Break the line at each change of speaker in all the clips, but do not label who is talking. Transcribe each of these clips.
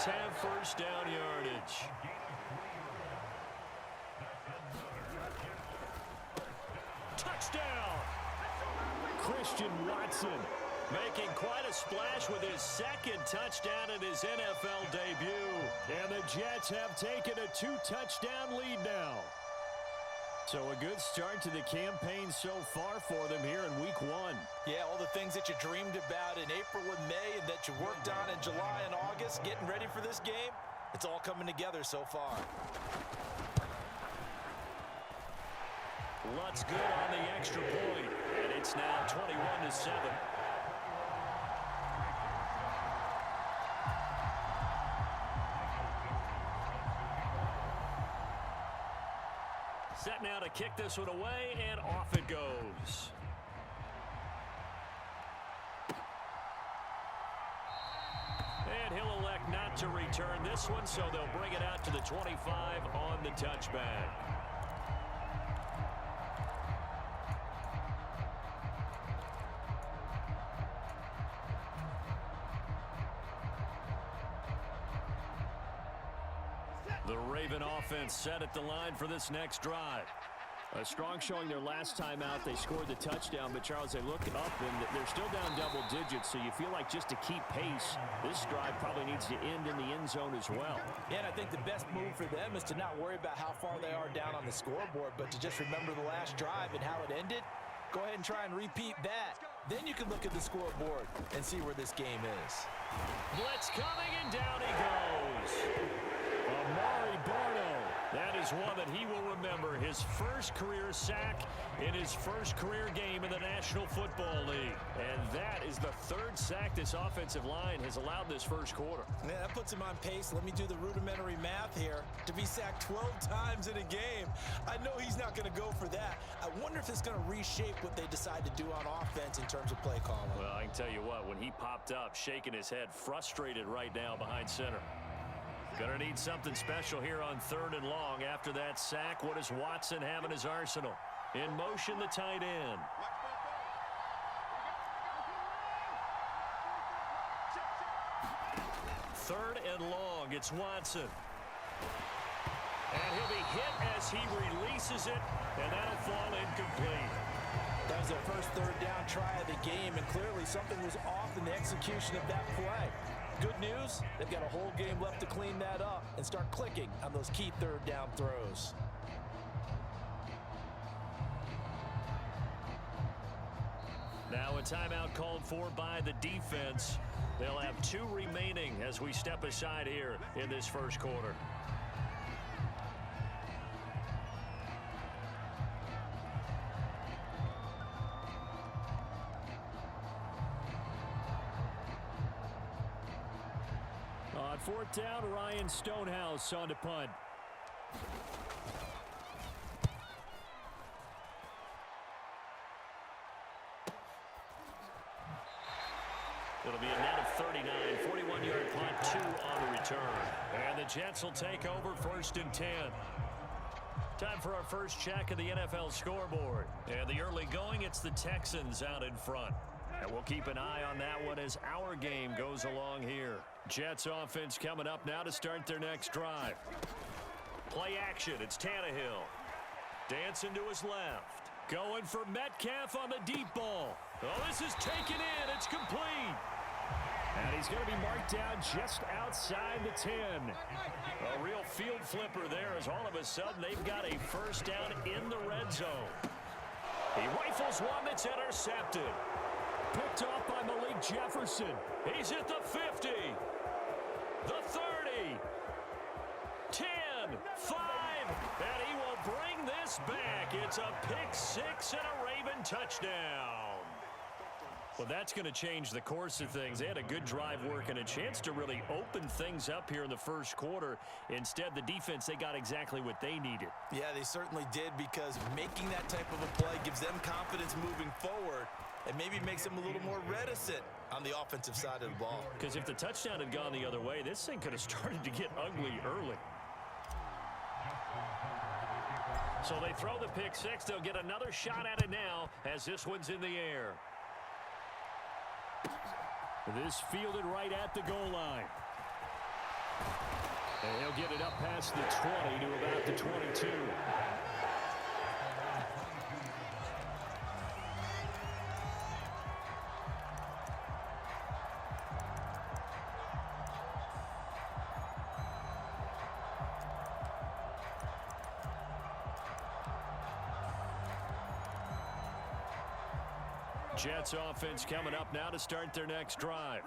Jets have first down yardage. Touchdown! Christian Watson making quite a splash with his second touchdown in his NFL debut. And the Jets have taken a 2-touchdown lead now. So a good start to the campaign so far for them here in week 1.
Yeah, all the things that you dreamed about in April and May and that you worked on in July and August, getting ready for this game, it's all coming together so far.
Lutz good on the extra point, and it's now 21-7. Set now to kick this one away, and off it goes. And he'll elect not to return this one, so they'll bring it out to the 25 on the touchback. The Raven offense set at the line for this next drive. A strong showing their last time out. They scored the touchdown, but Charles, they look up and they're still down double digits, so you feel like just to keep pace, this drive probably needs to end in the end zone as well.
Yeah, and I think the best move for them is to not worry about how far they are down on the scoreboard, but to just remember the last drive and how it ended. Go ahead and try and repeat that. Then you can look at the scoreboard and see where this game is.
Blitz coming, and down he goes. Amari Barno. That is one that he will remember. His first career sack in his first career game in the National Football League. And that is the third sack this offensive line has allowed this first quarter.
Yeah, that puts him on pace. Let me do the rudimentary math here. To be sacked 12 times in a game, I know he's not going to go for that. I wonder if it's going to reshape what they decide to do on offense in terms of play calling.
Well, I can tell you what, when he popped up, shaking his head, frustrated right now behind center. Gonna need something special here on 3rd and long. After that sack, what does Watson have in his arsenal? In motion, the tight end. Third and long, it's Watson. And he'll be hit as he releases it, and that'll fall incomplete.
That was their first 3rd down try of the game, and clearly something was off in the execution of that play. Good news, they've got a whole game left to clean that up and start clicking on those key 3rd down throws.
Now a timeout called for by the defense. They'll have 2 remaining as we step aside here in this first quarter. On 4th down, Ryan Stonehouse on to punt. It'll be a net of 39, 41-yard punt, 2 on the return. And the Jets will take over 1st and 10. Time for our first check of the NFL scoreboard. And the early going, it's the Texans out in front. And we'll keep an eye on that one as our game goes along here. Jets offense coming up now to start their next drive. Play action, it's Tannehill. Dancing to his left. Going for Metcalf on the deep ball. Oh, this is taken in, it's complete. And he's going to be marked down just outside the 10. A real field flipper there as all of a sudden they've got a first down in the red zone. He rifles one that's intercepted. Picked off by Malik Jefferson. He's at the 50. The 30. 10. 5. And he will bring this back. It's a pick 6 and a Raven touchdown. Well, that's going to change the course of things. They had a good drive work and a chance to really open things up here in the first quarter. Instead, the defense, they got exactly what they needed.
Yeah, they certainly did, because making that type of a play gives them confidence moving forward and maybe makes them a little more reticent on the offensive side of the ball.
Because if the touchdown had gone the other way, this thing could have started to get ugly early. So they throw the pick 6. They'll get another shot at it now as this one's in the air. This fielded right at the goal line. And he'll get it up past the 20 to about the 22. Jets offense coming up now to start their next drive.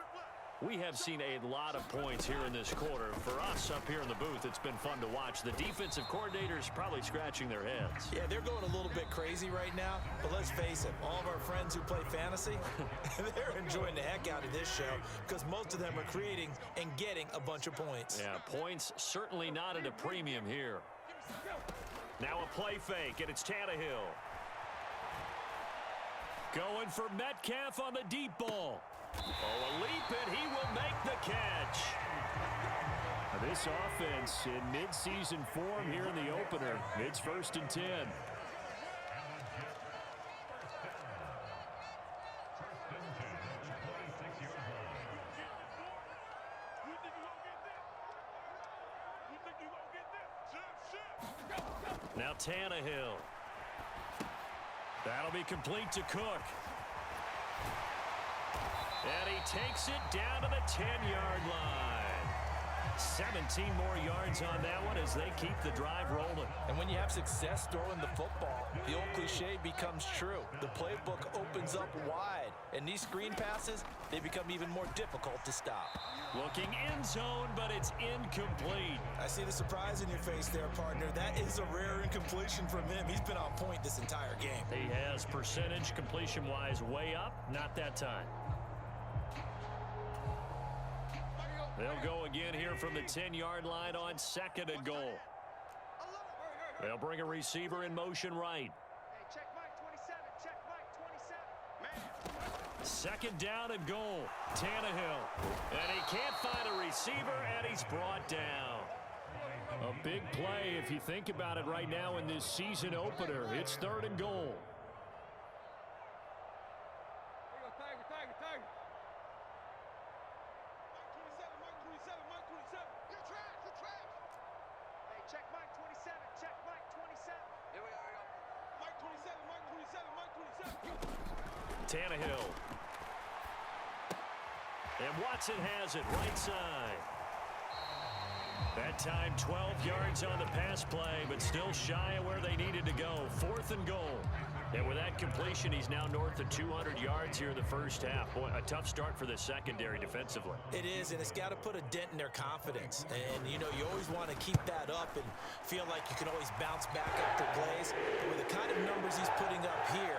We have seen a lot of points here in this quarter. For us up here in the booth, it's been fun to watch. The defensive coordinators probably scratching their heads.
Yeah, they're going a little bit crazy right now. But let's face it, all of our friends who play fantasy, they're enjoying the heck out of this show because most of them are creating and getting a bunch of points.
Yeah, points certainly not at a premium here. Now a play fake, and it's Tannehill. Going for Metcalf on the deep ball. Oh, a leap, and he will make the catch. This offense in mid-season form here in the opener. It's 1st and 10. Now Tannehill. That'll be complete to Cook. And he takes it down to the 10-yard line. 17 more yards on that one as they keep the drive rolling.
And when you have success throwing the football, the old cliche becomes true. The playbook opens up wide. And these screen passes, they become even more difficult to stop.
Looking end zone, but it's incomplete.
I see the surprise in your face there, partner. That is a rare incompletion from him. He's been on point this entire game.
He has percentage completion-wise way up. Not that time. They'll go again here from the 10-yard line on 2nd and goal. They'll bring a receiver in motion right.
Check Mike 27. Check Mike 27.
2nd down and goal. Tannehill. And he can't find a receiver, and he's brought down. A big play if you think about it right now in this season opener. It's 3rd and goal. Tannehill. And Watson has it right side. That time 12 yards on the pass play, but still shy of where they needed to go. 4th and goal. And with that completion, he's now north of 200 yards here in the first half. Boy, a tough start for the secondary defensively.
It is, and it's got to put a dent in their confidence. And, you know, you always want to keep that up and feel like you can always bounce back after plays. But with the kind of numbers he's putting up here,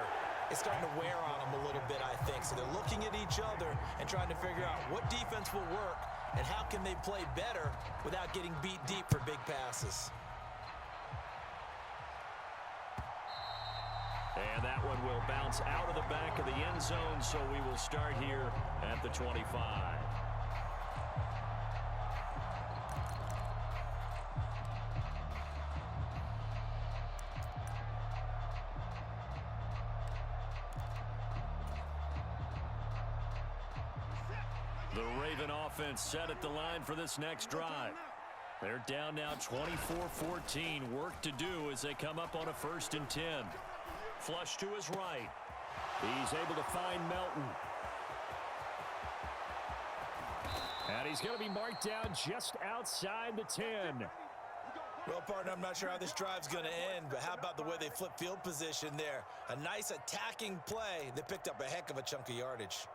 it's starting to wear on them a little bit, I think. So they're looking at each other and trying to figure out what defense will work and how can they play better without getting beat deep for big passes.
And that one will bounce out of the back of the end zone, so we will start here at the 25. The Raven offense set at the line for this next drive. They're down now 24-14. Work to do as they come up on a 1st and 10. Flush to his right. He's able to find Melton. And he's going to be marked down just outside the 10.
Well, partner, I'm not sure how this drive's going to end, but how about the way they flip field position there? A nice attacking play. They picked up a heck of a chunk of yardage.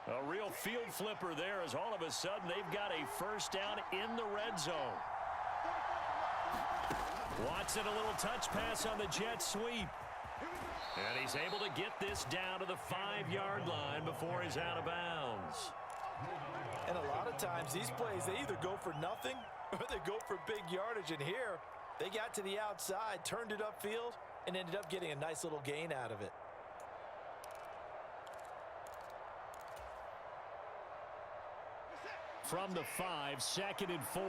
A real field flipper there as all of a sudden they've got a 1st down in the red zone. Watson, a little touch pass on the jet sweep. And he's able to get this down to the 5-yard line before he's out of bounds.
And a lot of times these plays, they either go for nothing or they go for big yardage. And here, they got to the outside, turned it upfield, and ended up getting a nice little gain out of it.
From the 5, 2nd and 4.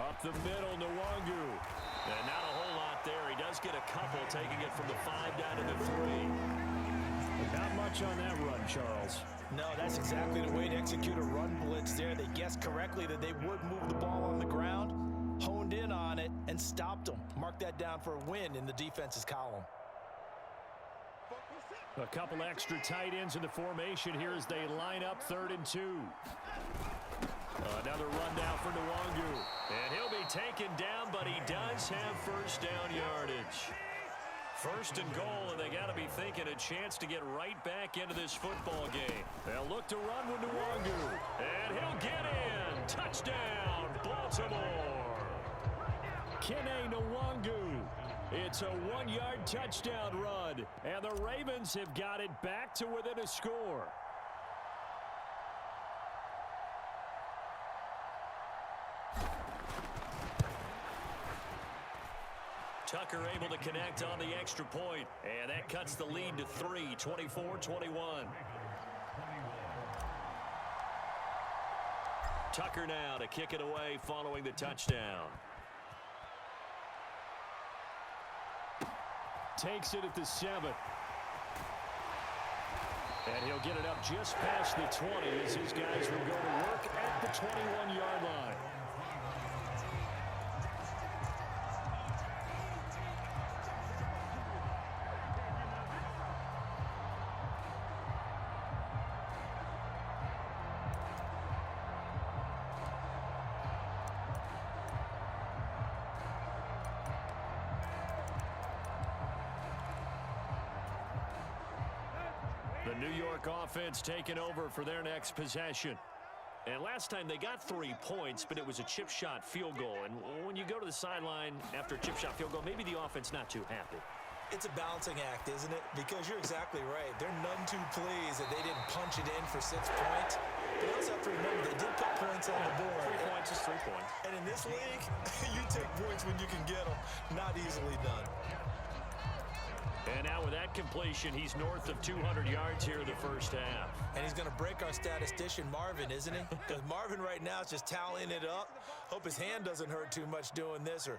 Up the middle, Nwangu. And not a whole lot there. He does get a couple, taking it from the 5 down to the 3.
Not much on that run, Charles.
No, that's exactly the way to execute a run blitz there. They guessed correctly that they would move the ball on the ground, honed in on it, and stopped them. Mark that down for a win in the defense's column.
A couple extra tight ends in the formation here as they line up 3rd and 2. Another rundown for Nwangu. And he'll be taken down, but he does have first down yardage. 1st and goal, and they got to be thinking a chance to get right back into this football game. They'll look to run with Nwangu. And he'll get in. Touchdown, Baltimore. Kene Nwangu. It's a 1-yard touchdown run, and the Ravens have got it back to within a score. Tucker able to connect on the extra point, and that cuts the lead to 3, 24-21. Tucker now to kick it away following the touchdown. Takes it at the 7. And he'll get it up just past the 20 as his guys will go to work at the 21-yard line. The New York offense taking over for their next possession. And last time they got 3 points, but it was a chip shot field goal. And when you go to the sideline after a chip shot field goal, maybe the offense not too happy.
It's a balancing act, isn't it? Because you're exactly right. They're none too pleased that they didn't punch it in for 6 points. But you also have to remember, they did put points on the board.
3 points is 3 points.
And in this league, you take points when you can get them. Not easily done.
And now with that completion, he's north of 200 yards here in the first half.
And he's going to break our statistician, Marvin, isn't he? Because Marvin right now is just tallying it up. Hope his hand doesn't hurt too much doing this or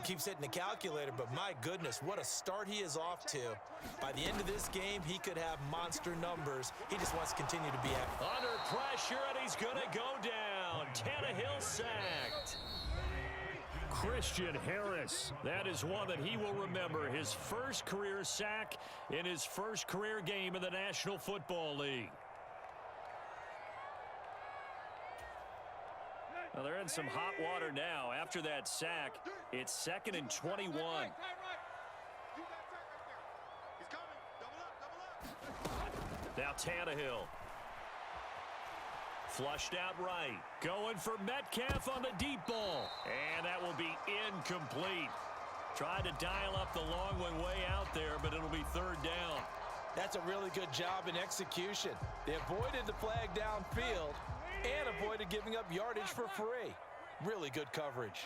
keeps hitting the calculator. But my goodness, what a start he is off to. By the end of this game, he could have monster numbers. He just wants to continue to be active.
Under pressure, and he's going to go down. Tannehill sacked. Christian Harris. That is one that he will remember. His first career sack in his first career game in the National Football League. Well, they're in some hot water now. After that sack, it's 2nd and 21. Now Tannehill. Flushed out right. Going for Metcalf on the deep ball. And that will be incomplete. Tried to dial up the long one way out there, but it'll be 3rd down.
That's a really good job in execution. They avoided the flag downfield and avoided giving up yardage for free. Really good coverage.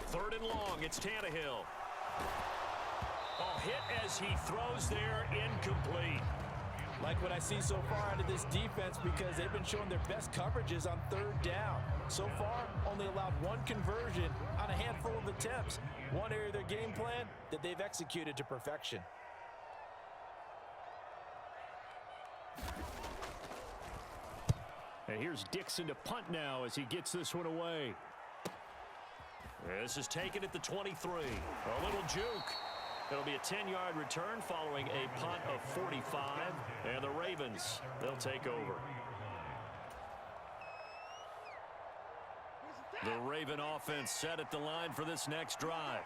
Third and long, it's Tannehill. Oh, hit as he throws there, incomplete.
Like what I see so far out of this defense because they've been showing their best coverages on 3rd down. So far, only allowed 1 conversion on a handful of attempts. One area of their game plan that they've executed to perfection.
And here's Dixon to punt now as he gets this one away. This is taken at the 23. A little juke. It'll be a 10-yard return following a punt of 45. And the Ravens, they'll take over. The Raven offense set at the line for this next drive.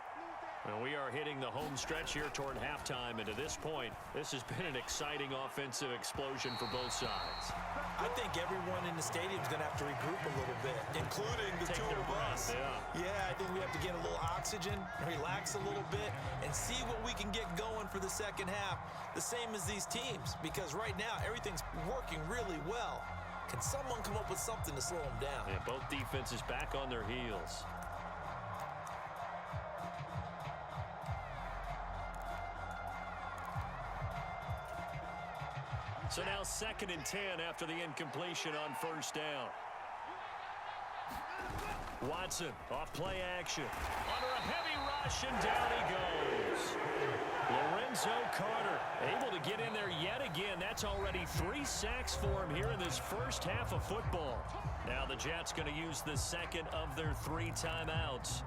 And we are hitting the home stretch here toward halftime. And to this point, this has been an exciting offensive explosion for both sides.
I think everyone in the stadium is going to have to regroup a little bit, including the two of us. Yeah, I think we have to get a little oxygen, relax a little bit, and see what we can get going for the second half. The same as these teams, because right now everything's working really well. Can someone come up with something to slow them down?
Yeah, both defenses back on their heels. So now 2nd and 10 after the incompletion on first down. Watson off play action. Under a heavy rush, and down he goes. Lorenzo Carter able to get in there yet again. That's already 3 sacks for him here in this first half of football. Now the Jets going to use the second of their 3 timeouts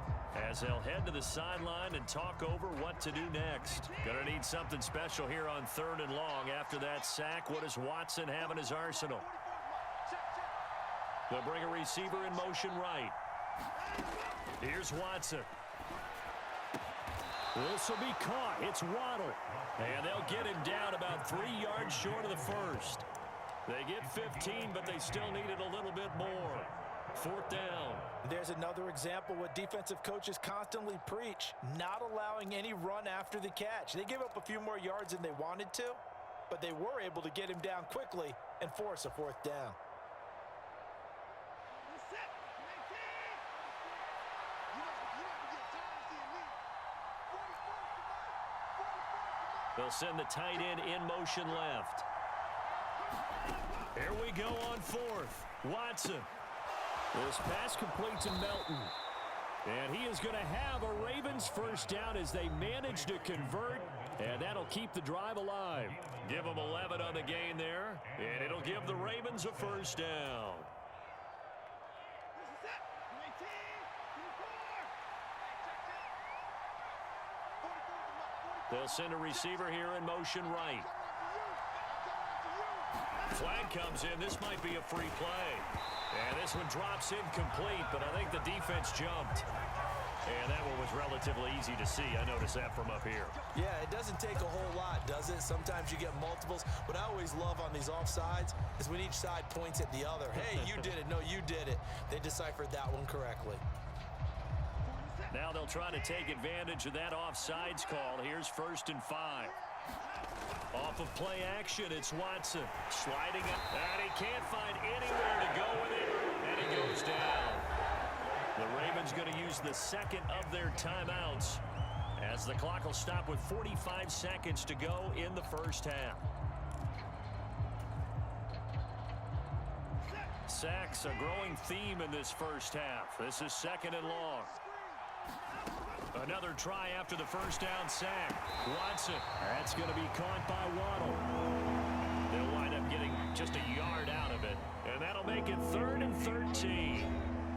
as they'll head to the sideline and talk over what to do next. Going to need something special here on 3rd and long after that sack. What does Watson have in his arsenal? They'll bring a receiver in motion right. Here's Watson.
This will be caught. It's Waddle.
And they'll get him down about 3 yards short of the first. They get 15, but they still need it a little bit more. 4th down.
There's another example what defensive coaches constantly preach, not allowing any run after the catch. They gave up a few more yards than they wanted to, but they were able to get him down quickly and force a 4th down.
They'll send the tight end in motion left. Here we go on 4th. Watson.
This pass complete to Melton. And he is going to have a Ravens first down as they manage to convert. And that'll keep the drive alive.
Give them 11 on the gain there. And it'll give the Ravens a first down. They'll send a receiver here in motion right. Flag comes in. This might be a free play. And this one drops incomplete, but I think the defense jumped. And that one was relatively easy to see. I noticed that from up here.
Yeah, it doesn't take a whole lot, does it? Sometimes you get multiples. What I always love on these offsides is when each side points at the other. Hey, you did it. No, you did it. They deciphered that one correctly.
Now they'll try to take advantage of that offsides call. Here's 1st and 5. Off of play action, it's Watson. Sliding up, and he can't find anywhere to go with it. And he goes down. The Ravens going to use the 2nd of their timeouts as the clock will stop with 45 seconds to go in the first half. Sacks a growing theme in this first half. This is 2nd and long. Another try after the first down sack. Watson.
That's going to be caught by Waddle.
They'll wind up getting just a yard out of it. And that'll make it 3rd and 13.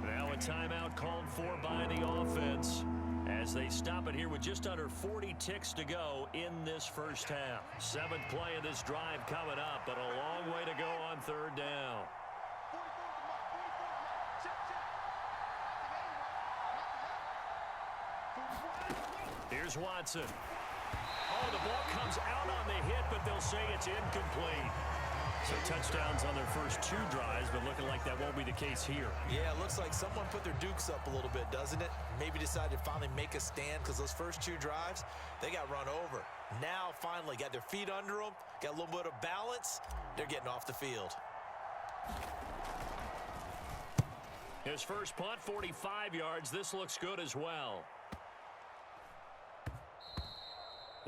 Now a timeout called for by the offense as they stop it here with just under 40 ticks to go in this first half. 7th play of this drive coming up, but a long way to go on 3rd down. Here's Watson. Oh, the ball comes out on the hit, but they'll say it's incomplete. So touchdowns on their first 2 drives, but looking like that won't be the case here.
Yeah, it looks like someone put their dukes up a little bit, doesn't it? Maybe decided to finally make a stand because those first 2 drives, they got run over. Now, finally, got their feet under them, got a little bit of balance. They're getting off the field.
His first punt, 45 yards. This looks good as well.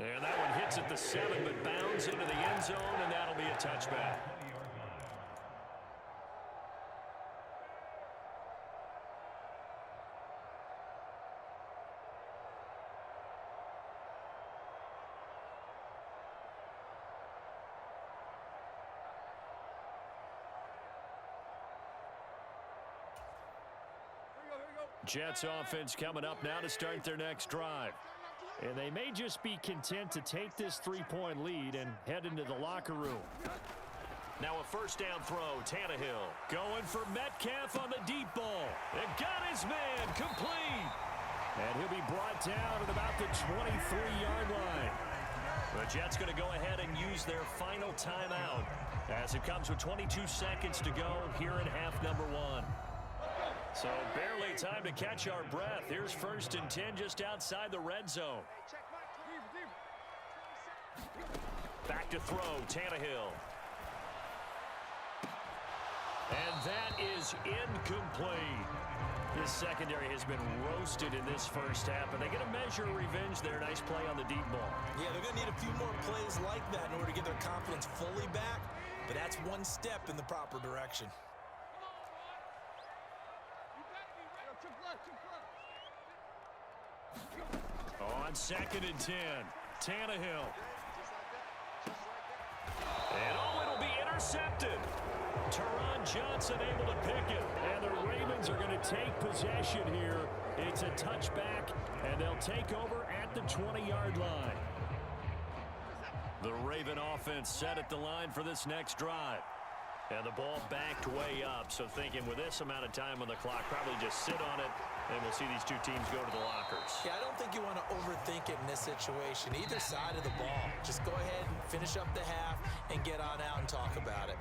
And that one hits at the 7, but bounds into the end zone, and that'll be a touchback. Jets offense coming up now to start their next drive.
And they may just be content to take this 3-point lead and head into the locker room.
Now a first down throw, Tannehill. Going for Metcalf on the deep ball. And got his man complete.
And he'll be brought down at about the 23-yard line.
The Jets going to go ahead and use their final timeout as it comes with 22 seconds to go here in half number 1. So barely time to catch our breath. Here's 1st and 10 just outside the red zone. Back to throw, Tannehill. And that is incomplete. His secondary has been roasted in this first half, and they get a measure of revenge there. Nice play on the deep ball.
Yeah, they're going to need a few more plays like that in order to get their confidence fully back. but that's one step in the proper direction.
On 2nd and 10, Tannehill. And it'll be intercepted. Teron Johnson able to pick it. And the Ravens are going to take possession here. It's a touchback, and they'll take over at the 20-yard line. The Raven offense set at the line for this next drive. And the ball backed way up, so thinking with this amount of time on the clock, probably just sit on it, and we'll see these two teams go to the lockers.
Yeah, I don't think you want to overthink it in this situation. Either side of the ball. Just go ahead and finish up the half and get on out and talk about it.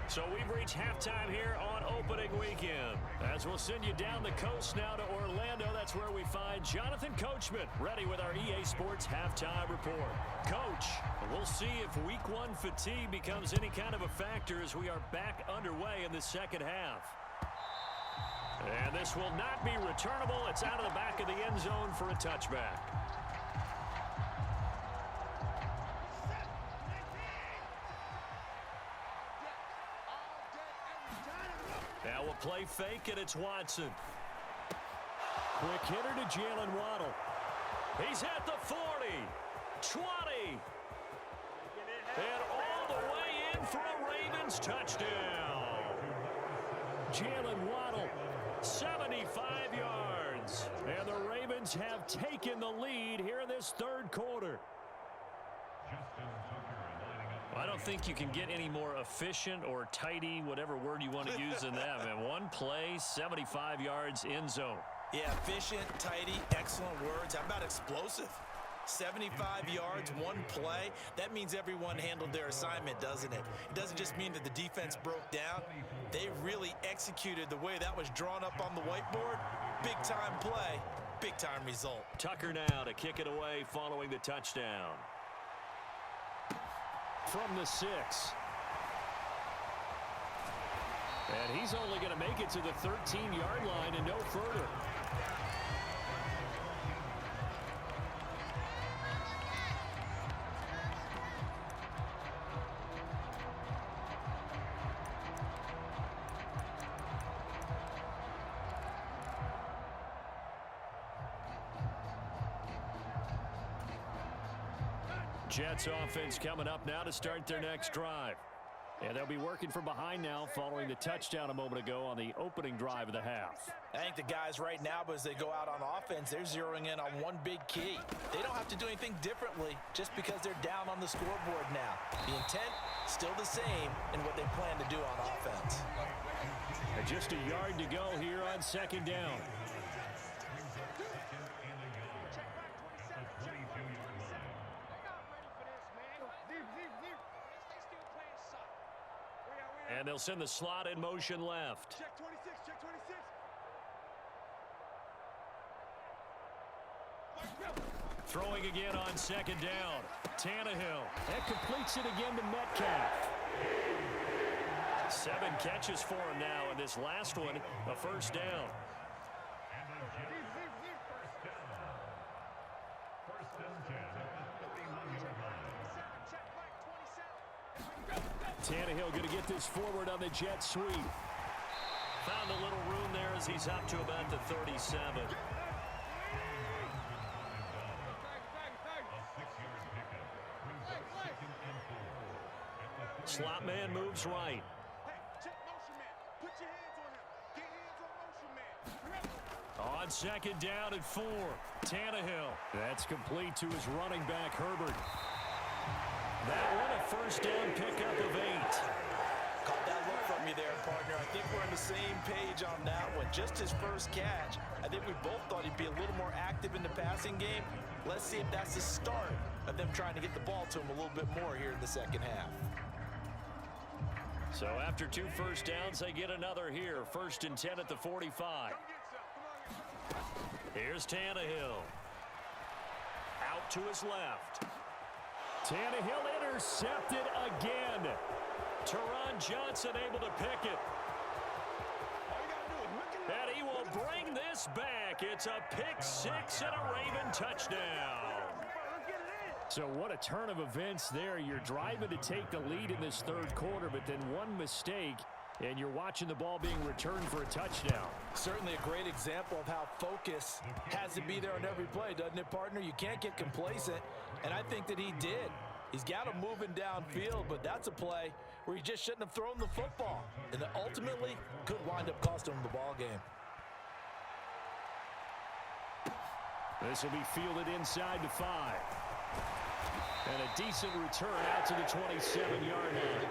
So we've reached halftime here on opening weekend. As we'll send you down the coast now to Orlando, that's where we find Jonathan Coachman ready with our EA Sports halftime report. Coach, we'll see if week 1 fatigue becomes any kind of a factor as we are back underway in the second half. And this will not be returnable. It's out of the back of the end zone for a touchback. Now we'll play fake, and it's Watson.
Quick hitter to Jalen Waddle.
He's at the 40, 20, and all the way in for a Ravens touchdown.
Jalen Waddle.
75 yards.
And the Ravens have taken the lead here in this third quarter.
I don't think you can get any more efficient or tidy, whatever word you want to use in that. Man, one play, 75 yards, end zone.
Yeah, efficient, tidy, excellent words. How about explosive? 75 yards, one play. That means everyone handled their assignment, doesn't it? It doesn't just mean that the defense broke down. They really executed the way that was drawn up on the whiteboard. Big-time play, big-time result.
Tucker now to kick it away following the touchdown.
From the 6. And he's only going to make it to the 13-yard line and no further.
Jets offense coming up now to start their next drive.
And they'll be working from behind now following the touchdown a moment ago on the opening drive of the half.
I think the guys right now, as they go out on offense, they're zeroing in on one big key. They don't have to do anything differently just because they're down on the scoreboard now. The intent, still the same in what they plan to do on offense.
And just a yard to go here on 2nd down.
And they'll send the slot in motion left.
Check 26, check 26.
Throwing again on 2nd down. Tannehill.
And completes it again to Metcalf.
7 catches for him now, and this last one, a first down.
Tannehill going to get this forward on the jet sweep.
Found a little room there as he's up to about the 37. Slot man moves right.
Check motion man. Put your hands on him. Get hands on motion man.
On 2nd down and 4. Tannehill.
That's complete to his running back, Herbert.
That one a first down pickup of 8.
Caught that look from you there, partner. I think we're on the same page on that one. Just his first catch. I think we both thought he'd be a little more active in the passing game. Let's see if that's the start of them trying to get the ball to him a little bit more here in the second half.
So after 2 first downs, they get another here. 1st and 10 at the 45. Here's Tannehill. Out to his left.
Tannehill intercepted again.
Teron Johnson able to pick it. And he will bring this back. It's a pick 6 and a Raven touchdown.
So what a turn of events there. You're driving to take the lead in this third quarter, but then one mistake, and you're watching the ball being returned for a touchdown.
Certainly a great example of how focus has to be there on every play, doesn't it, partner? You can't get complacent, and I think that he did. He's got him moving downfield, but that's a play where he just shouldn't have thrown the football, and that ultimately could wind up costing him the ball game.
This will be fielded inside the 5. And a decent return out to the 27-yard line.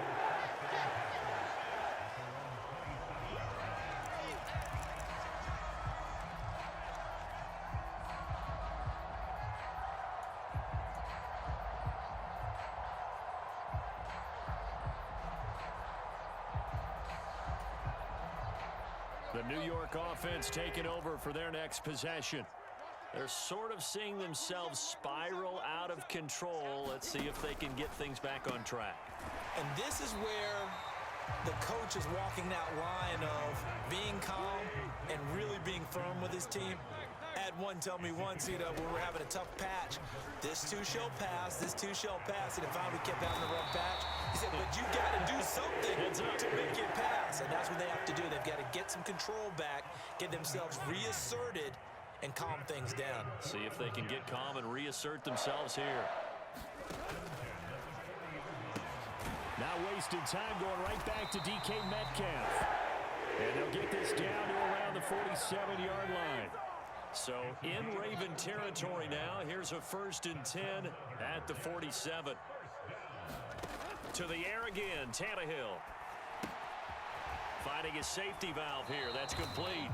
The New York offense taking over for their next possession.
They're sort of seeing themselves spiral out of control. Let's see if they can get things back on track.
And this is where the coach is walking that line of being calm and really being firm with his team. Had one tell me once, when we're having a tough patch, this too shall pass, this too shall pass, and if we kept having a rough patch, he said, but you got to do something to make it pass, and that's what they have to do. They've got to get some control back, get themselves reasserted, and calm things down.
See if they can get calm and reassert themselves here.
Now wasted time going right back to DK Metcalf. And they'll get this down to around the 47-yard line.
So in Raven territory now. Here's a 1st and 10 at the 47. To the air again, Tannehill. Finding his safety valve here. That's complete.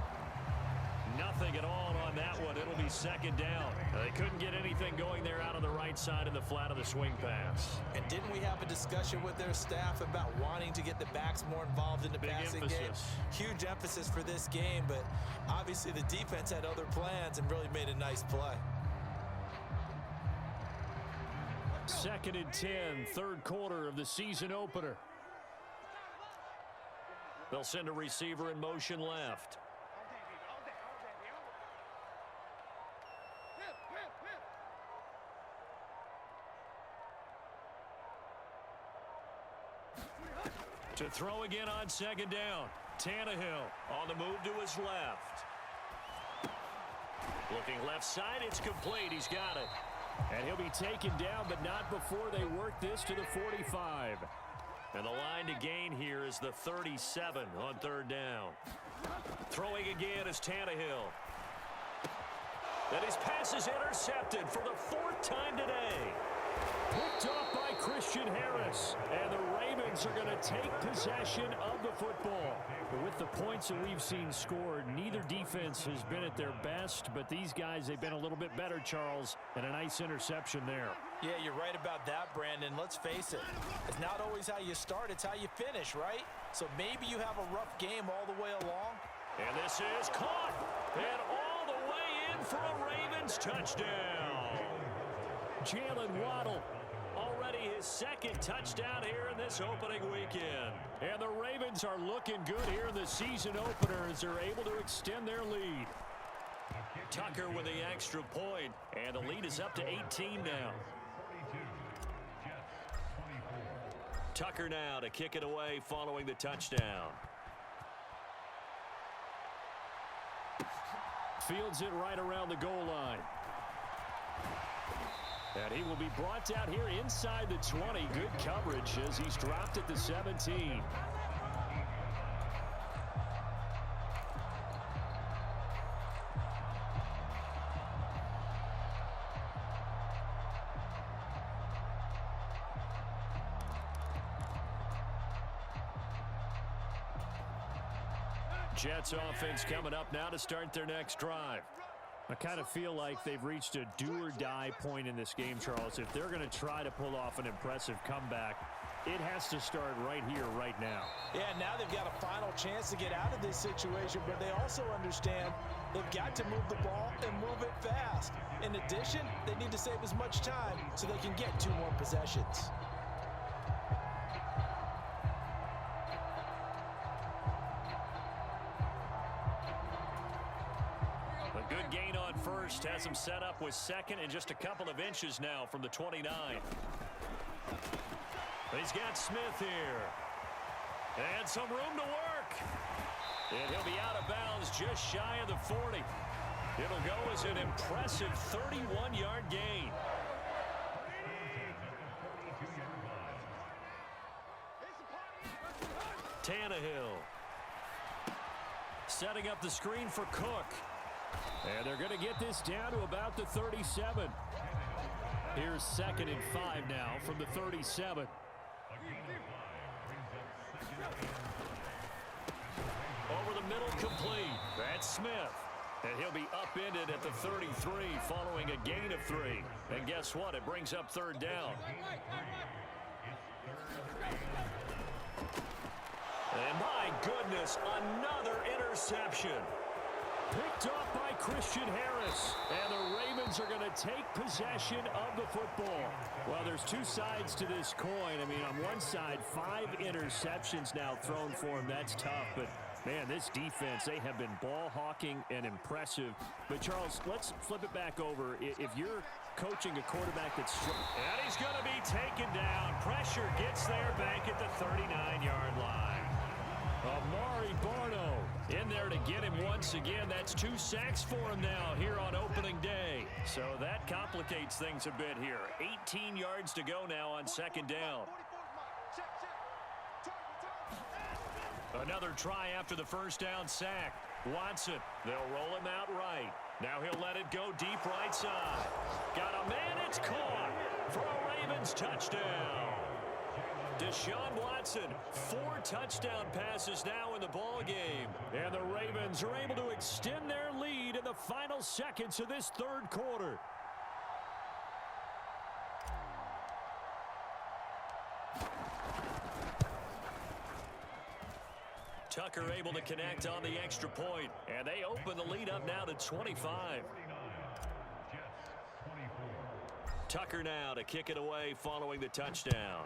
Nothing at all on that one. It'll be 2nd down. They couldn't get anything going there out on the right side in the flat of the swing pass.
And didn't we have a discussion with their staff about wanting to get the backs more involved in the passing game? Huge emphasis for this game, but obviously the defense had other plans and really made a nice play.
2nd and 10, third quarter of the season opener.
They'll send a receiver in motion left. To throw again on 2nd down. Tannehill on the move to his left. Looking left side, it's complete. He's got it.
And he'll be taken down, but not before they work this to the 45.
And the line to gain here is the 37 on 3rd down. Throwing again is Tannehill. And his pass is intercepted for the 4th time today.
Picked off by Christian Harris. And the Ravens are going to take possession of the football. But with the points that we've seen scored, neither defense has been at their best. But these guys, they've been a little bit better, Charles. And a nice interception there.
Yeah, you're right about that, Brandon. Let's face it. It's not always how you start, it's how you finish, right? So maybe you have a rough game all the way along.
And this is caught. And all the way in for a Ravens touchdown.
Jalen Waddle.
Already his 2nd touchdown here in this opening weekend.
And the Ravens are looking good here in the season opener as they're able to extend their lead.
Tucker with the extra point, and the lead is up to 18 now. Tucker now to kick it away following the touchdown.
Fields it right around the goal line. And he will be brought down here inside the 20. Good coverage as he's dropped at the 17.
Jets offense coming up now to start their next drive.
I kind of feel like they've reached a do-or-die point in this game, Charles. If they're going to try to pull off an impressive comeback, it has to start right here, right now.
Yeah, now they've got a final chance to get out of this situation, but they also understand they've got to move the ball and move it fast. In addition, they need to save as much time so they can get 2 more possessions.
first. Has him set up with second and just a couple of inches now from the 29. He's got Smith here. And some room to work. And he'll be out of bounds just shy of the 40. It'll go as an impressive 31-yard gain. Tannehill. Setting up the screen for Cook. And they're going to get this down to about the 37. Here's 2nd and 5 now from the 37. Over the middle, complete. That's Smith. And he'll be upended at the 33 following a gain of 3. And guess what? It brings up 3rd down. And my goodness, another interception. Picked off by Christian Harris. And the Ravens are going to take possession of the football. Well, there's two sides to this coin. I mean, on one side, 5 interceptions now thrown for him. That's tough, but man, this defense, they have been ball hawking and impressive. But, Charles, let's flip it back over. If you're coaching a quarterback that's... And he's going to be taken down. Pressure gets there back at the 39-yard line. Amari Barno in there to get him once again. That's 2 sacks for him now here on opening day. So that complicates things a bit here. 18 yards to go now on 2nd down. Another try after the first down sack. Watson, they'll roll him out right. Now he'll let it go deep right side. Got a man, it's caught for a Ravens touchdown. Deshaun Watson, 4 touchdown passes now in the ball game. And the Ravens are able to extend their lead in the final seconds of this 3rd quarter. Tucker able to connect on the extra point, and they open the lead up now to 25. Tucker now to kick it away following the touchdown.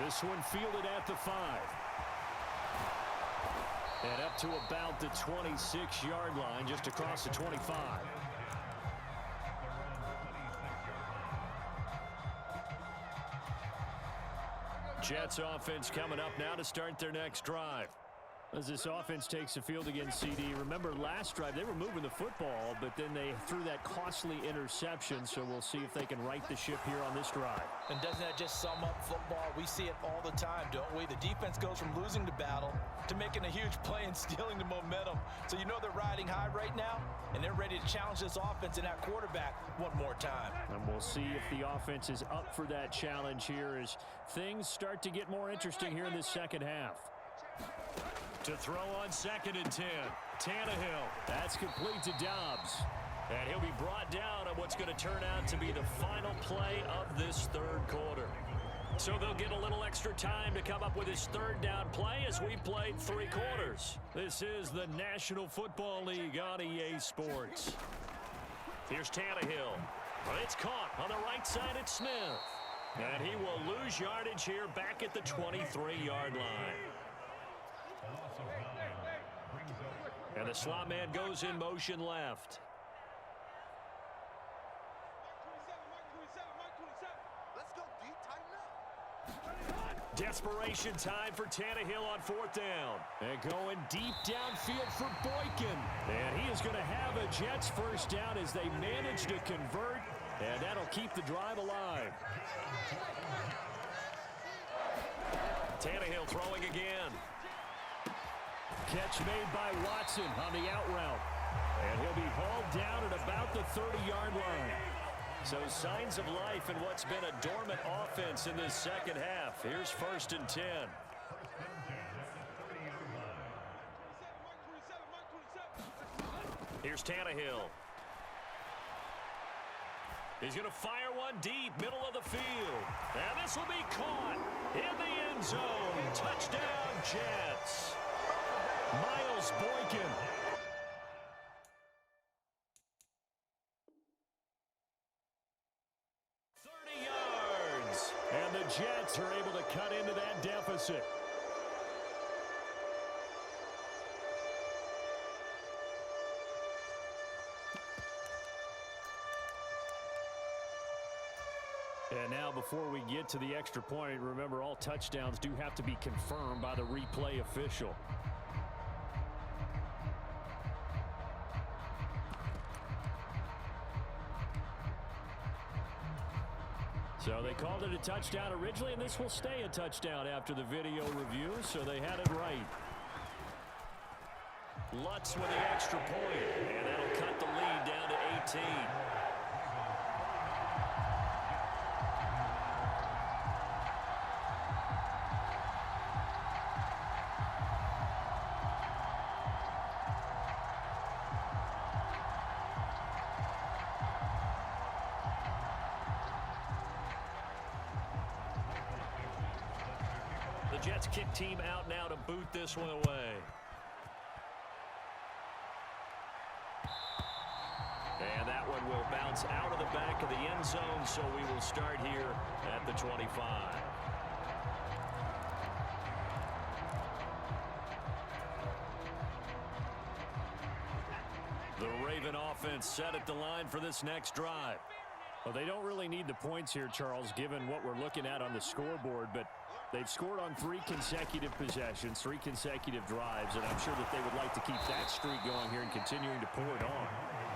This one fielded at the 5. And up to about the 26-yard line, just across the 25. Jets offense coming up now to start their next drive. As this offense takes the field against CD, remember last drive they were moving the football, but then they threw that costly interception, so we'll see if they can right the ship here on this drive.
And doesn't that just sum up football? We see it all the time, don't we? The defense goes from losing the battle to making a huge play and stealing the momentum. So you know they're riding high right now, and they're ready to challenge this offense and that quarterback one more time.
And we'll see if the offense is up for that challenge here as things start to get more interesting here in this second half. To throw on 2nd and 10. Tannehill. That's complete to Dobbs. And he'll be brought down on what's going to turn out to be the final play of this 3rd quarter. So they'll get a little extra time to come up with his 3rd down play as we played 3 quarters. This is the National Football League on EA Sports. Here's Tannehill. It's caught on the right side at Smith. And he will lose yardage here back at the 23-yard line. And the slot man goes in motion left. Desperation time for Tannehill on 4th down. And going deep downfield for Boykin. And he is going to have a Jets 1st down as they manage to convert. And that'll keep the drive alive. Tannehill throwing again. Catch made by Watson on the out route. And he'll be hauled down at about the 30-yard line. So signs of life in what's been a dormant offense in this second half. Here's 1st and 10. Here's Tannehill. He's going to fire one deep, middle of the field. And this will be caught in the end zone. Touchdown, Jets. Miles Boykin. And the Jets are able to cut into that deficit. And now before we get to the extra point, remember all touchdowns do have to be confirmed by the replay official. So they called it a touchdown originally, and this will stay a touchdown after the video review, so they had it right. Lutz with the extra point, and that'll cut the lead down to 18. The Jets kick team out now to boot this one away. And that one will bounce out of the back of the end zone, so we will start here at the 25. The Raven offense set at the line for this next drive. Well, they don't really need the points here, Charles, given what we're looking at on the scoreboard, but they've scored on 3 consecutive possessions, 3 consecutive drives, and I'm sure that they would like to keep that streak going here and continuing to pour it on.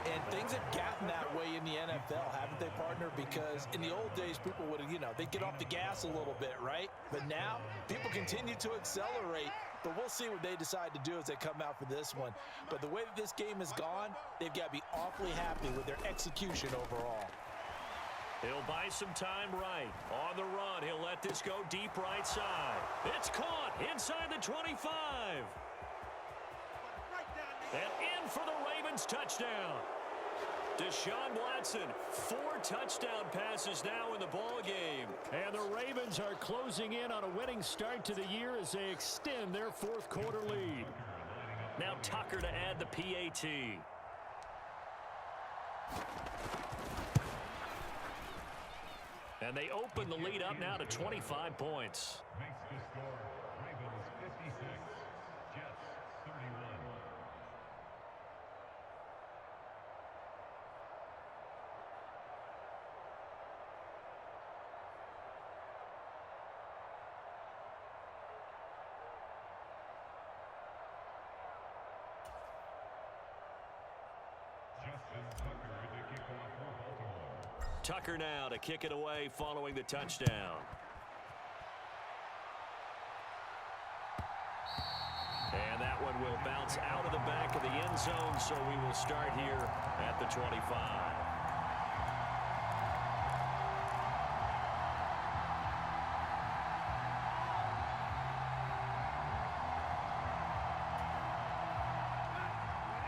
And things have gotten that way in the NFL, haven't they, partner? Because in the old days, people would, they'd get off the gas a little bit, right? But now, people continue to accelerate. But we'll see what they decide to do as they come out for this one. But the way that this game has gone, they've got to be awfully happy with their execution overall.
He'll buy some time right. On the run, he'll let this go deep right side. It's caught inside the 25. And in for the Ravens touchdown. Deshaun Watson, 4 touchdown passes now in the ball game.
And the Ravens are closing in on a winning start to the year as they extend their 4th quarter lead.
Now Tucker to add the PAT. And they open the lead up now to 25 points.
Makes the score Ravens 56, Jets 31.
Tucker now to kick it away following the touchdown. And that one will bounce out of the back of the end zone, so we will start here at the 25.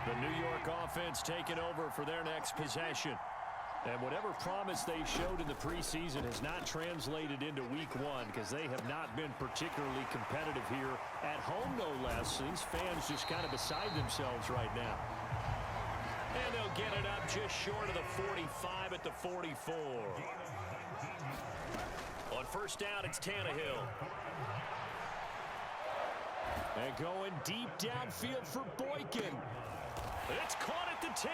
The New York offense taking over for their next possession. And whatever promise they showed in the preseason has not translated into week 1 because they have not been particularly competitive here at home, no less. These fans just kind of beside themselves right now.
And they'll get it up just short of the 45 at the 44. On first down, it's Tannehill.
And going deep downfield for Boykin.
It's caught at the 10.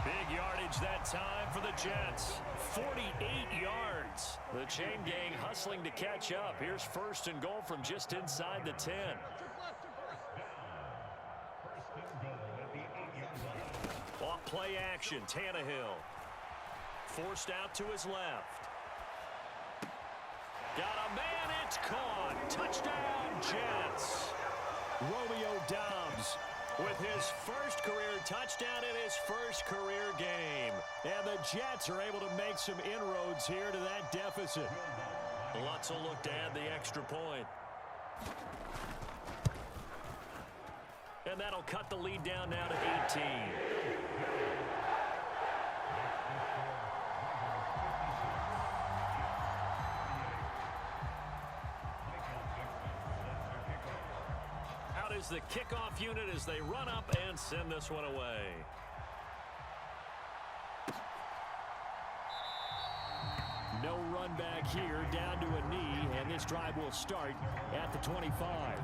Big yardage that time for the Jets. 48 yards. The chain gang hustling to catch up. Here's first and goal from just inside the 10. Off play action, Tannehill. Forced out to his left. Got a man, it's caught. Touchdown, Jets.
Romeo Doubs
with his first career touchdown in his first career game.
And the Jets are able to make some inroads here to that deficit.
Lutz will look to add the extra point. And that'll cut the lead down now to 18. Is the kickoff unit as they run up and send this one away.
No run back here, down to a knee, and this drive will start at the 25.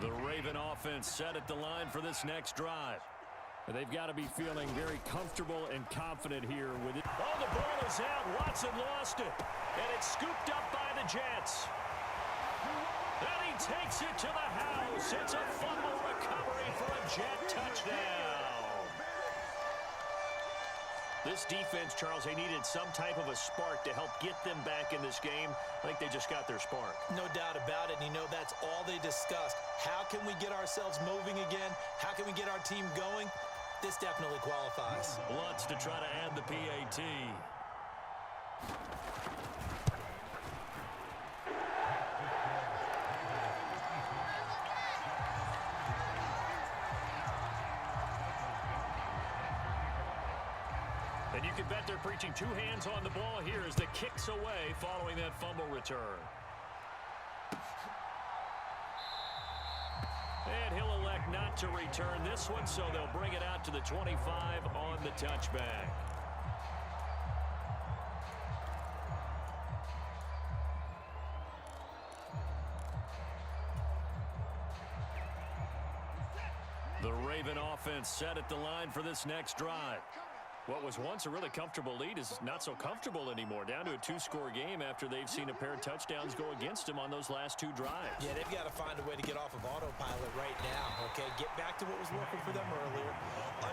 The Raven offense set at the line for this next drive.
They've got to be feeling very comfortable and confident here with it. Oh, the ball is out. Watson lost it. And it's scooped up by the Jets. And he takes it to the house. It's a fumble recovery for a Jet touchdown.
This defense, Charles, they needed some type of a spark to help get them back in this game. I think they just got their spark.
No doubt about it. And you know that's all they discussed. How can we get ourselves moving again? How can we get our team going? This definitely qualifies.
Lutz to try to add the PAT. And you can bet they're preaching two hands on the ball here as the kick's away following that fumble return. And he'll elect not to return this one, so they'll bring it out to the 25 on the touchback. The Raven offense set at the line for this next drive. What was once a really comfortable lead is not so comfortable anymore. Down to a two-score game after they've seen a pair of touchdowns go against them on those last two drives.
Yeah, they've got to find a way to get off of autopilot right now, okay? Get back to what was working for them earlier.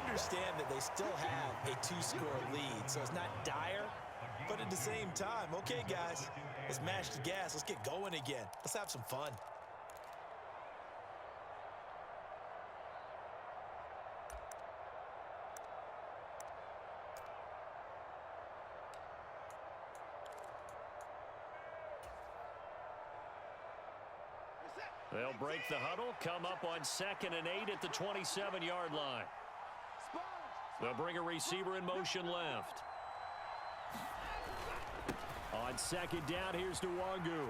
Understand that they still have a two-score lead, so it's not dire, but at the same time, okay, guys, let's mash the gas. Let's get going again. Let's have some fun.
They'll break the huddle, come up on 2nd and 8 at the 27-yard line. They'll bring a receiver in motion left. On 2nd down, here's Nwangu.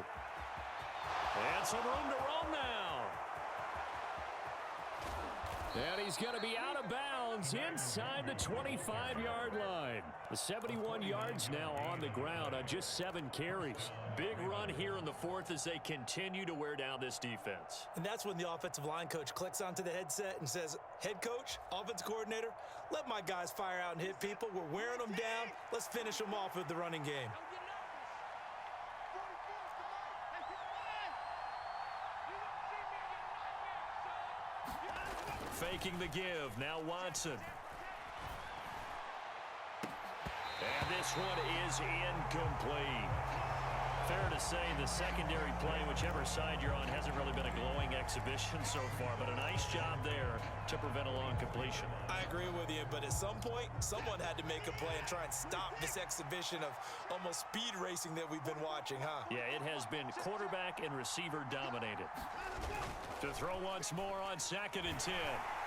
And some room to roam now. And he's going to be out of bounds inside the 25-yard line. The 71 yards now on the ground on just 7 carries. Big run here in the 4th as they continue to wear down this defense.
And that's when the offensive line coach clicks onto the headset and says, head coach, offense coordinator, let my guys fire out and hit people. We're wearing them down. Let's finish them off with the running game.
Faking the give. Now Watson. And this one is incomplete. Fair to say the secondary play, whichever side you're on, hasn't really been a glowing exhibition so far, but a nice job there to prevent a long completion.
I agree with you, but at some point, someone had to make a play and try and stop this exhibition of almost speed racing that we've been watching, huh?
Yeah, it has been quarterback and receiver dominated. To throw once more on 2nd and 10.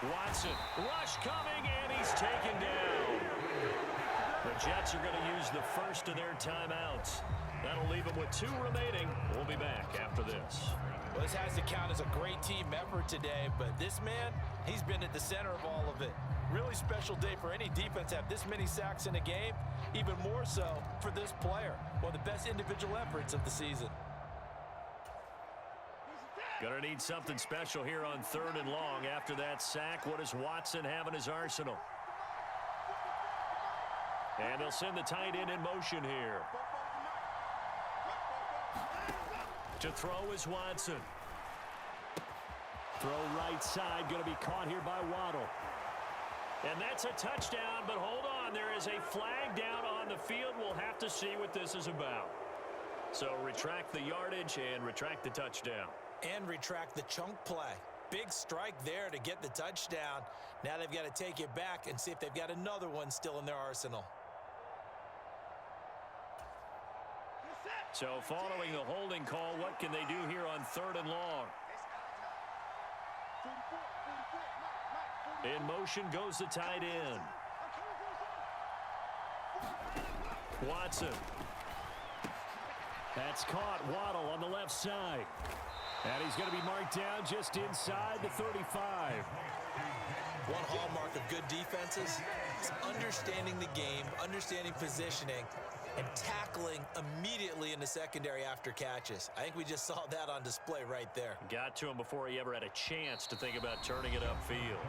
Watson, rush coming, and he's taken down. The Jets are going to use the first of their timeouts. That'll leave them with 2 remaining. We'll be back after this.
Well, this has to count as a great team effort today, but this man, he's been at the center of all of it. Really special day for any defense to have this many sacks in a game, even more so for this player. One of the best individual efforts of the season.
Gonna need something special here on 3rd and long. After that sack, what does Watson have in his arsenal? And they'll send the tight end in motion here. To throw is Watson. Throw right side, going to be caught here by Waddle. And that's a touchdown, but hold on. There is a flag down on the field. We'll have to see what this is about. So retract the yardage and retract the touchdown.
And retract the chunk play. Big strike there to get the touchdown. Now they've got to take it back and see if they've got another one still in their arsenal.
So following the holding call, what can they do here on 3rd and long? In motion goes the tight end. Watson. That's caught. Waddle on the left side. And he's going to be marked down just inside the 35.
One hallmark of good defenses is understanding the game, understanding positioning, and tackling immediately in the secondary after catches. I think we just saw that on display right there.
Got to him before he ever had a chance to think about turning it upfield.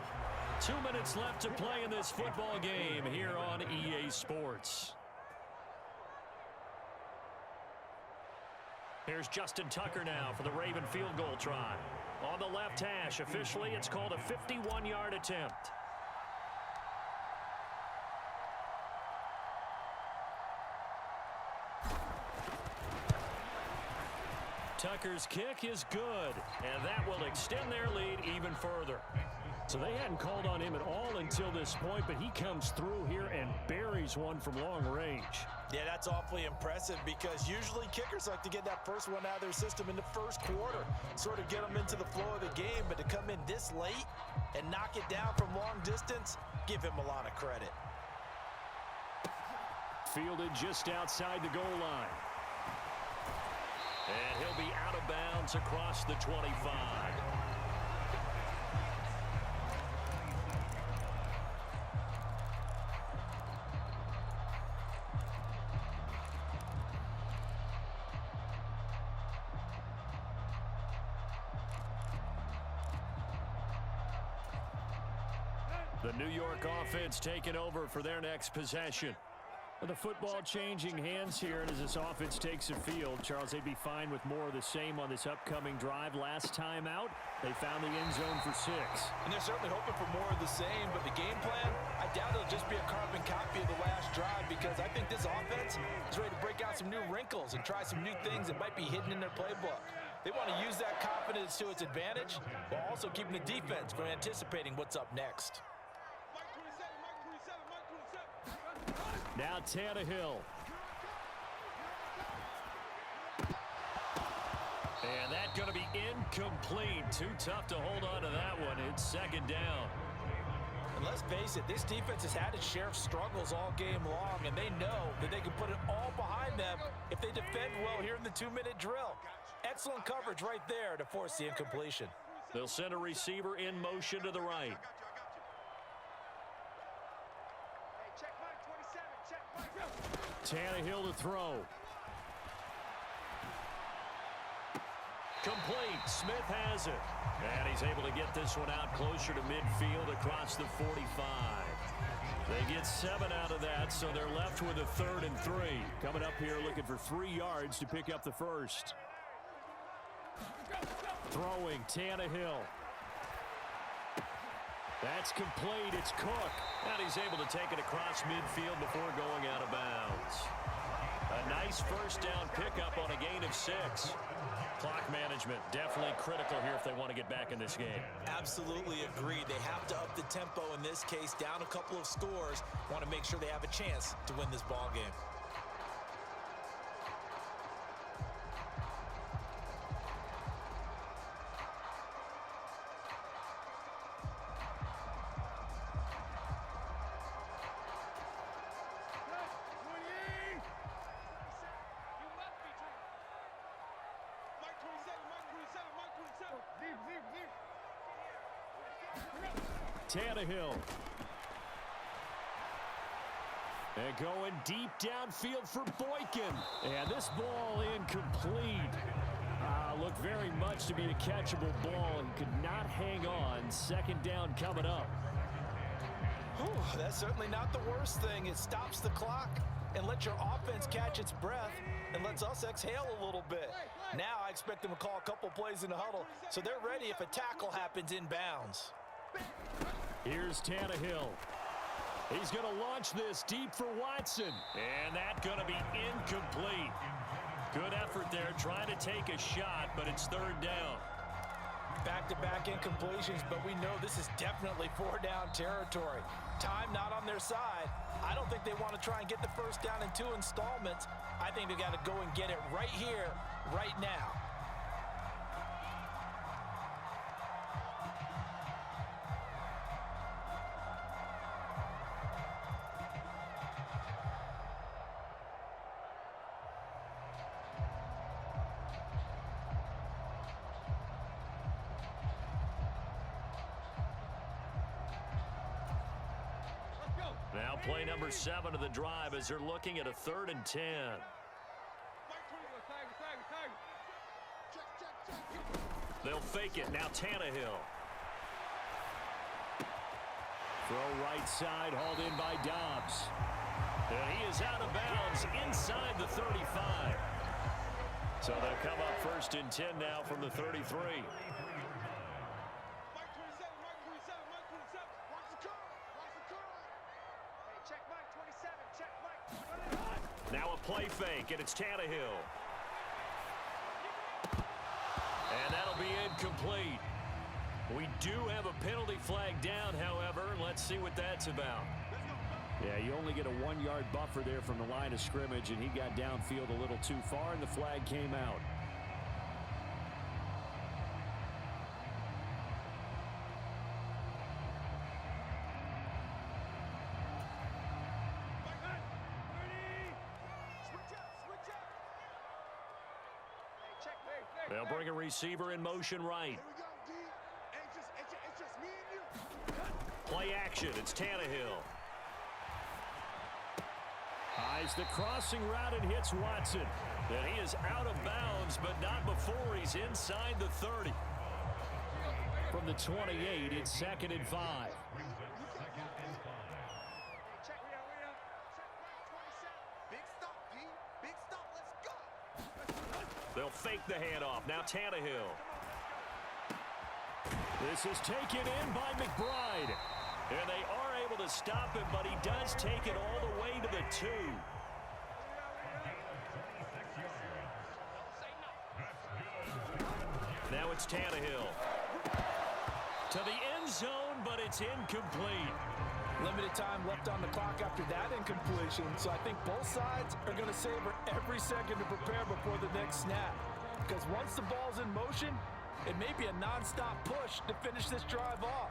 2 minutes left to play in this football game here on EA Sports. Here's Justin Tucker now for the Raven field goal try. On the left hash, officially it's called a 51-yard attempt. Tucker's kick is good, and that will extend their lead even further.
So they hadn't called on him at all until this point, but he comes through here and buries one from long range.
Yeah, that's awfully impressive because usually kickers like to get that first one out of their system in the first quarter, sort of get them into the flow of the game, but to come in this late and knock it down from long distance, give him a lot of credit.
Fielded just outside the goal line.
And he'll be out of bounds across the 25. The New York offense taking over for their next possession.
The football changing hands here, and as this offense takes the field, Charles, they'd be fine with more of the same on this upcoming drive. Last time out, they found the end zone for 6.
And they're certainly hoping for more of the same, but the game plan, I doubt it'll just be a carbon copy of the last drive because I think this offense is ready to break out some new wrinkles and try some new things that might be hidden in their playbook. They want to use that confidence to its advantage while also keeping the defense from anticipating what's up next.
Now Tannehill.
And that's going to be incomplete. Too tough to hold on to that one. It's second down.
And let's face it, this defense has had its share of struggles all game long, and they know that they can put it all behind them if they defend well here in the 2-minute drill. Excellent coverage right there to force the incompletion.
They'll send a receiver in motion to the right.
Tannehill to throw.
Complete. Smith has it. And he's able to get this one out closer to midfield across the 45. They get 7 out of that, so they're left with a 3rd and 3.
Coming up here looking for 3 yards to pick up the first. Throwing, Tannehill. That's complete. It's Cook.
And he's able to take it across midfield before going out of bounds. A nice first down pickup on a gain of 6. Clock management definitely critical here if they want to get back in this game.
Absolutely agreed. They have to up the tempo in this case, down a couple of scores. Want to make sure they have a chance to win this ball game.
Tannehill. And going deep downfield for Boykin. And this ball incomplete. Looked very much to be a catchable ball and could not hang on. Second down coming up.
Whew, that's certainly not the worst thing. It stops the clock and lets your offense catch its breath and lets us exhale a little bit. Now I expect them to call a couple plays in the huddle so they're ready if a tackle happens inbounds.
Here's Tannehill. He's going to launch this deep for Watson.
And that's going to be incomplete. Good effort there trying to take a shot, but it's 3rd down.
Back-to-back incompletions, but we know this is definitely 4-down territory. Time not on their side. I don't think they want to try and get the first down in 2 installments. I think they got to go and get it right here, right now.
Now play number 7 of the drive as they're looking at a 3rd and 10. They'll fake it. Now Tannehill.
Throw right side, hauled in by Dobbs.
And he is out of bounds inside the 35. So they'll come up 1st and 10 now from the 33. Now a play fake, and it's Tannehill. And that'll be incomplete. We do have a penalty flag down, however. Let's see what that's about.
Yeah, you only get a 1-yard buffer there from the line of scrimmage, and he got downfield a little too far, and the flag came out.
They'll bring a receiver in motion right. Play action. It's Tannehill.
Eyes the crossing route and hits Watson.
And he is out of bounds, but not before he's inside the 30.
From the 28, it's 2nd and 5.
They'll fake the handoff. Now Tannehill.
This is taken in by McBride.
And they are able to stop him, but he does take it all the way to the 2. Now it's Tannehill. To the end zone, but it's incomplete.
Limited time left on the clock after that incompletion, so I think both sides are going to savor every second to prepare before the next snap. Because once the ball's in motion, it may be a non-stop push to finish this drive off.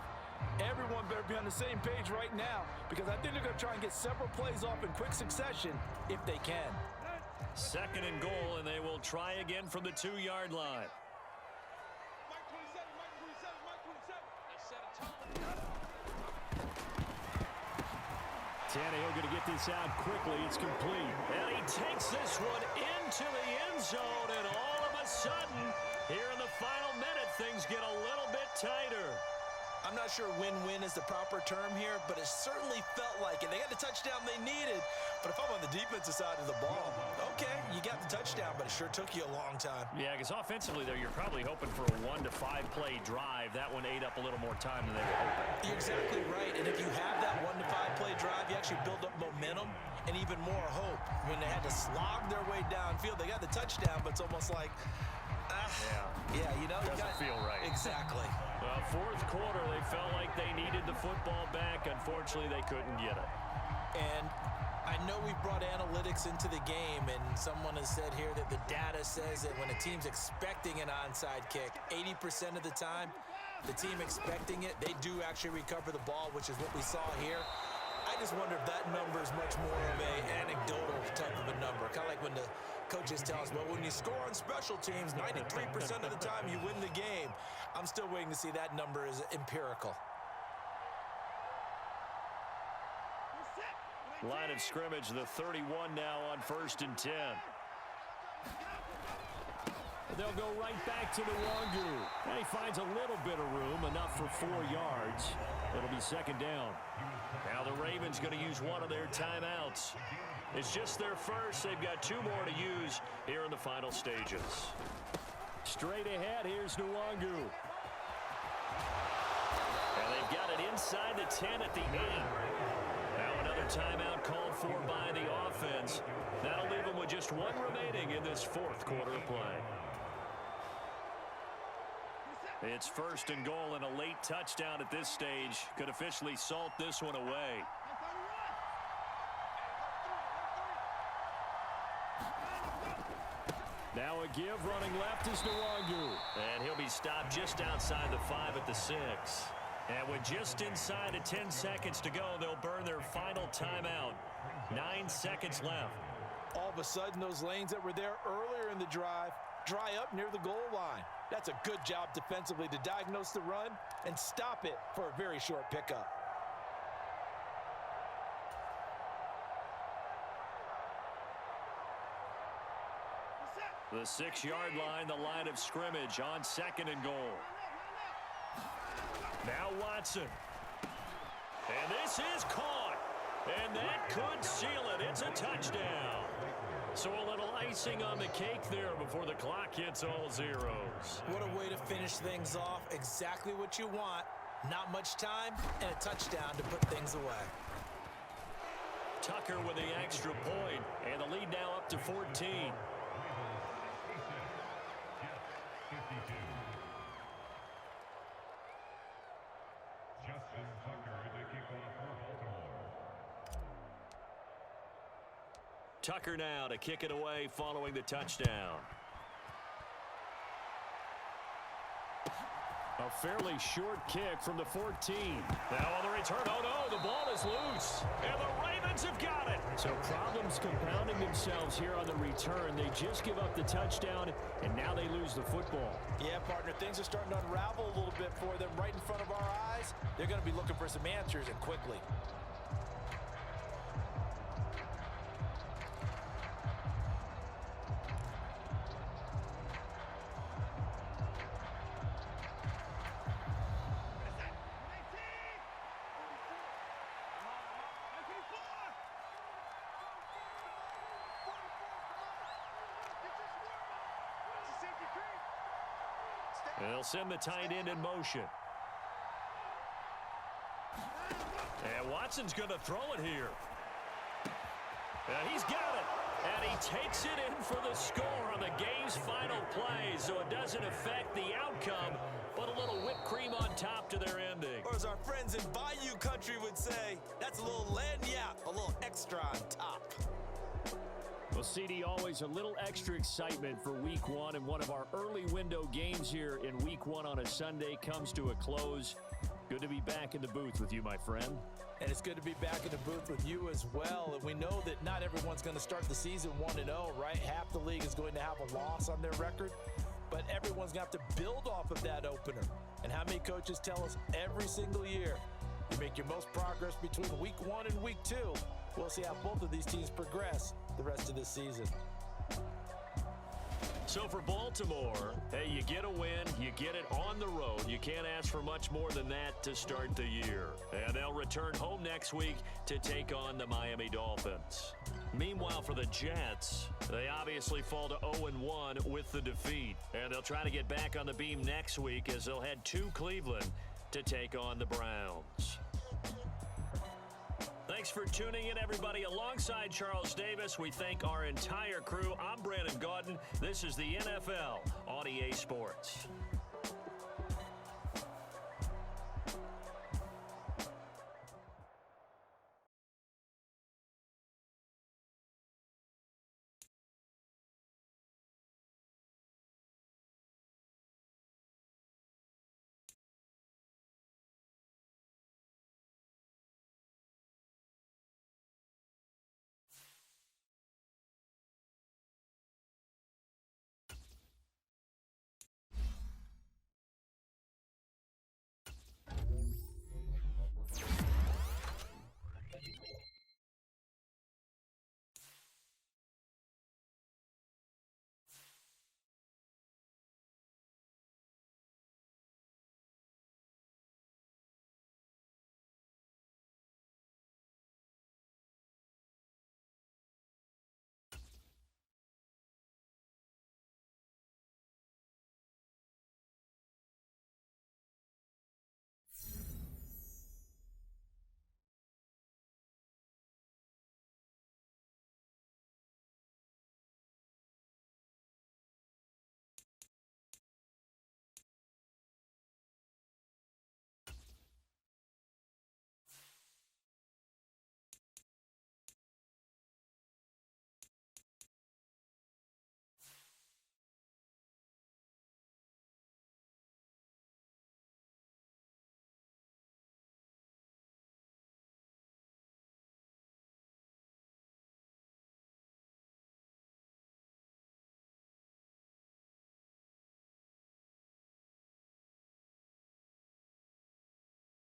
Everyone better be on the same page right now, because I think they're going to try and get several plays off in quick succession if they can.
2nd and goal, and they will try again from the 2-yard line.
Tannehill going to get this out quickly. It's complete.
And he takes this one into the end zone, and all of a sudden, here in the final minute, things get a little bit tighter.
I'm not sure win-win is the proper term here, but it certainly felt like it. They got the touchdown they needed, but if I'm on the defensive side of the ball, okay, you got the touchdown, but it sure took you a long time.
Yeah, because offensively, though, you're probably hoping for a 1 to 5 play drive. That one ate up a little more time than they were hoping.
You're exactly right, and if you have that 1 to 5 play drive, you actually build up momentum and even more hope. When they had to slog their way downfield, they got the touchdown, but it's almost like, yeah, you know,
doesn't feel right.
Exactly.
Well, 4th quarter, they felt like they needed the football back. Unfortunately, they couldn't get it.
And I know we've brought analytics into the game, and someone has said here that the data says that when a team's expecting an onside kick, 80% of the time, the team expecting it, they do actually recover the ball, which is what we saw here. I just wonder if that number is much more of an anecdotal type of a number. Kind of like when the coaches tell us, well, when you score on special teams, 93% of the time you win the game. I'm still waiting to see that number is empirical.
Line of scrimmage, the 31 now on 1st and 10.
They'll go right back to Nwangu. And he finds a little bit of room, enough for 4 yards. It'll be 2nd down.
Now the Ravens going to use one of their timeouts. It's just their first. They've got 2 more to use here in the final stages.
Straight ahead, here's Nwangu.
And they've got it inside the 10 at the 8. Now another timeout called for by the offense. That'll leave them with just 1 remaining in this 4th quarter of play. It's 1st and goal, and a late touchdown at this stage could officially salt this one away.
Now a give, running left is Nwangu.
And he'll be stopped just outside the 5 at the 6. And with just inside of 10 seconds to go, they'll burn their final timeout. 9 seconds left.
All of a sudden, those lanes that were there earlier in the drive dry up near the goal line. That's a good job defensively to diagnose the run and stop it for a very short pickup.
The 6-yard line, the line of scrimmage on 2nd and goal. Now Watson. And this is caught. And that could seal it. It's a touchdown. So a little icing on the cake there before the clock hits all zeros.
What a way to finish things off. Exactly what you want. Not much time and a touchdown to put things away.
Tucker with the extra point, and the lead now up to 14.
Justin Tucker to kick off for Baltimore.
Tucker now to kick it away following the touchdown.
A fairly short kick from the 14.
Now on the return. Oh, no, the ball is loose. And the Ravens have got it.
So problems compounding themselves here on the return. They just give up the touchdown, and now they lose the football.
Yeah, partner, things are starting to unravel a little bit for them right in front of our eyes. They're going to be looking for some answers, and quickly.
They'll send the tight end in motion. And Watson's going to throw it here. And he's got it. And he takes it in for the score on the game's final play. So it doesn't affect the outcome, but a little whipped cream on top to their ending.
Or as our friends in Bayou Country would say, that's a little lagniappe, a little extra on top.
Well, CD, always a little extra excitement for Week 1, and one of our early window games here in Week 1 on a Sunday comes to a close. Good to be back in the booth with you, my friend.
And it's good to be back in the booth with you as well. And we know that not everyone's going to start the season 1-0, right? Half the league is going to have a loss on their record, but everyone's going to have to build off of that opener. And how many coaches tell us every single year, you make your most progress between Week 1 and Week 2. We'll see how both of these teams progress the rest of this season.
So for Baltimore, hey, you get a win, you get it on the road. You can't ask for much more than that to start the year. And they'll return home next week to take on the Miami Dolphins. Meanwhile, for the Jets, they obviously fall to 0-1 with the defeat. And they'll try to get back on the beam next week as they'll head to Cleveland to take on the Browns. Thanks for tuning in, everybody. Alongside Charles Davis, we thank our entire crew. I'm Brandon Gaudin. This is the NFL on EA Sports.